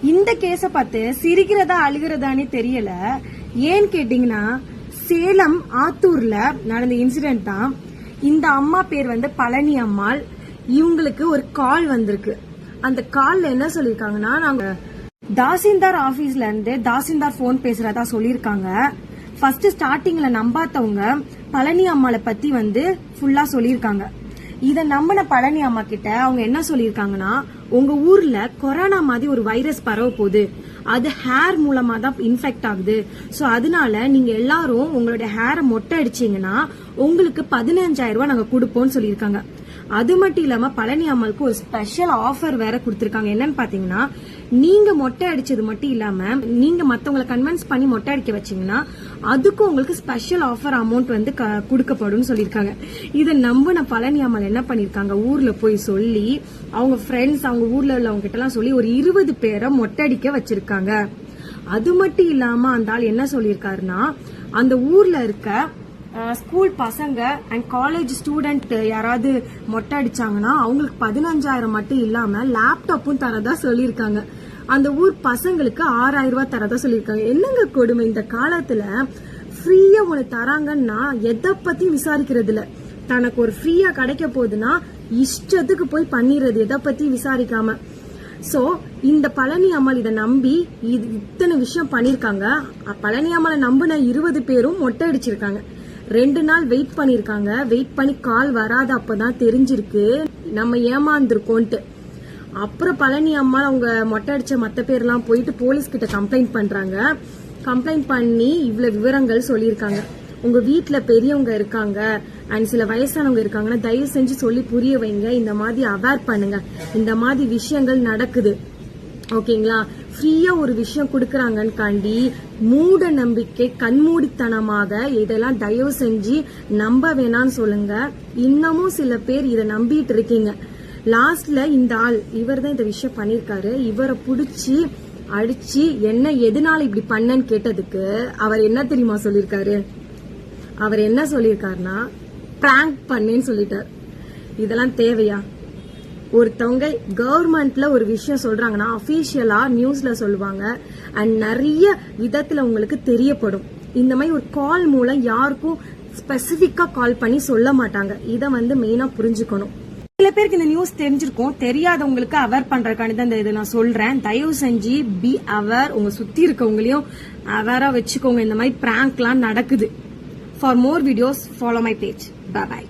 இந்த கேஸ பார்த்து சிரிக்கிறதா அழுகிறதானே தெரியல. ஏன்னு கேட்டீங்கன்னா, சேலம் ஆத்தூர்ல நடந்த இன்சிடென்ட் தான். இந்த அம்மா பேர் வந்து பழனி அம்மாள். இவங்களுக்கு ஒரு கால் வந்திருக்கு. அந்த கால்ல என்ன சொல்லிருக்காங்கன்னா, நாங்க தாசில்தார் ஆபீஸ்ல இருந்து தாசில்தார் போன் பேசுறதா சொல்லிருக்காங்க. ஃபர்ஸ்ட் ஸ்டார்டிங்ல நம்பாதவங்க பழனி அம்மாளை பத்தி வந்து ஃபுல்லா சொல்லிருக்காங்க. இத நம்பின பழனி அம்மா கிட்ட அவங்க என்ன சொல்லிருக்காங்கன்னா, உங்க ஊர்ல கொரோனா மாதிரி ஒரு வைரஸ் பரவ போகுது, அது ஹேர் மூலமா தான் இன்ஃபெக்ட் ஆகுது. சோ அதனால நீங்க எல்லாரும் உங்களுடைய ஹேரை மொட்டை அடிச்சீங்கன்னா உங்களுக்கு 15,000 ரூபாய் நாங்க கொடுப்போம்னு சொல்லிருக்காங்க. அது மட்டும் இல்லாம பழனி அம்மாளுக்கு ஒரு ஸ்பெஷல் ஆஃபர் வேற கொடுத்திருக்காங்க. என்னன்னு பாத்தீங்கன்னா, நீங்க மொட்டை அடிச்சது மட்டும் இல்லாம நீங்க மத்தவங்களை கன்வின்ஸ் பண்ணி மொட்டை அடிக்க வச்சீங்கன்னா அதுக்கும் உங்களுக்கு ஸ்பெஷல் ஆஃபர் அமௌண்ட் வந்து கொடுக்கப்படும் சொல்லிருக்காங்க. இதை நம்பின பழனி அம்மாள் என்ன பண்ணிருக்காங்க, ஊர்ல போய் சொல்லி அவங்க ஃப்ரெண்ட்ஸ் அவங்க ஊர்ல உள்ளவங்க கிட்ட எல்லாம் சொல்லி ஒரு 20 பேரை மொட்டை அடிக்க வச்சிருக்காங்க. அது மட்டும் இல்லாம அந்த ஆள் என்ன சொல்லிருக்காருன்னா, அந்த ஊர்ல இருக்க ஸ்கூல் பசங்க அண்ட் காலேஜ் ஸ்டூடெண்ட் யாராவது மொட்டை அடிச்சாங்கன்னா அவங்களுக்கு 15,000 மட்டும் இல்லாம லேப்டாப்பும் தரதா சொல்லிருக்காங்க. அந்த ஊர் பசங்களுக்கு 6,000 ரூபாய் தரதா சொல்லிருக்காங்க. என்னங்க கொடுமை, இந்த காலத்துல ஃப்ரீயா ஒண்ணு தராங்கன்னா எதை பத்தி விசாரிக்கிறது இல்ல. தனக்கு ஒரு ஃப்ரீயா கிடைக்க போகுதுன்னா இஷ்டத்துக்கு போய் பண்ணிடுறது, எதை பத்தி விசாரிக்காம. சோ இந்த பழனி அம்மாள் இதை நம்பி இத்தனை விஷயம் பண்ணிருக்காங்க. பழனி அம்மாளை நம்பின 20 பேரும் மொட்டை அடிச்சிருக்காங்க. 2 நாள் வெயிட் பண்ணிருக்காங்க. வெயிட் பண்ணி கால் வராது, அப்பதான் தெரிஞ்சிருக்கு நம்ம ஏமாந்துருக்கோன்ட்டு. அப்புறம் பழனி அம்மா அவங்க மொட்டை அடிச்ச மத்த பேர்லாம் போயிட்டு போலீஸ் கிட்ட கம்ப்ளைண்ட் பண்றாங்க. கம்ப்ளைண்ட் பண்ணி இவ்வளவு விவரங்கள் சொல்லியிருக்காங்க. உங்க வீட்டுல பெரியவங்க இருக்காங்க அண்ட் சில வயசானவங்க இருக்காங்கன்னா தயவு செஞ்சு சொல்லி புரிய வைங்க, இந்த மாதிரி அவேர் பண்ணுங்க, இந்த மாதிரி விஷயங்கள் நடக்குது, ஓகேங்களா. ஃப்ரீயா ஒரு விஷயம் கொடுக்கறாங்கன்னு காண்டி மூட நம்பிக்கை கண்மூடித்தனமாக இதெல்லாம் தயவு செஞ்சு நம்ப வேணான்னு சொல்லுங்க. இன்னமும் சில பேர் இதை நம்பிட்டு இருக்கீங்க. லாஸ்ட்ல இந்த ஆள் இவர் தான் இந்த விஷயம் பண்ணிருக்காரு. இவரை புடிச்சு அடிச்சு என்ன எதனால இப்படி பண்ணன்னு கேட்டதுக்கு அவர் என்ன தெரியுமா சொல்லிருக்காரு, அவர் என்ன சொல்லிருக்காருன்னா பிராங்க் பண்ணேன்னு சொல்லிட்டார். இதெல்லாம் தேவையா? ஒருத்தவங்க கவர்மெண்ட்ல ஒரு விஷயம் சொல்றாங்கன்னா அபிஷியலா நியூஸ்ல சொல்லுவாங்க அண்ட் நிறைய விதத்துல உங்களுக்கு தெரியப்படும். இந்த மாதிரி ஒரு கால் மூலம் யாருக்கும் ஸ்பெசிபிக்கா கால் பண்ணி சொல்ல மாட்டாங்க. இதை வந்து மெயினா புரிஞ்சுக்கணும். சில பேருக்கு இந்த நியூஸ் தெரிஞ்சிருக்கும், தெரியாதவங்களுக்கு அவேர் பண்றதுக்காண்டி தான் இந்த இதை நான் சொல்றேன். தயவு செஞ்சு பி அவேர், உங்க சுத்தி இருக்கவங்களையும் அவேரா வச்சுக்கோங்க. இந்த மாதிரி பிராங்க்லாம் நடக்குது. For more videos follow my page. Bye by.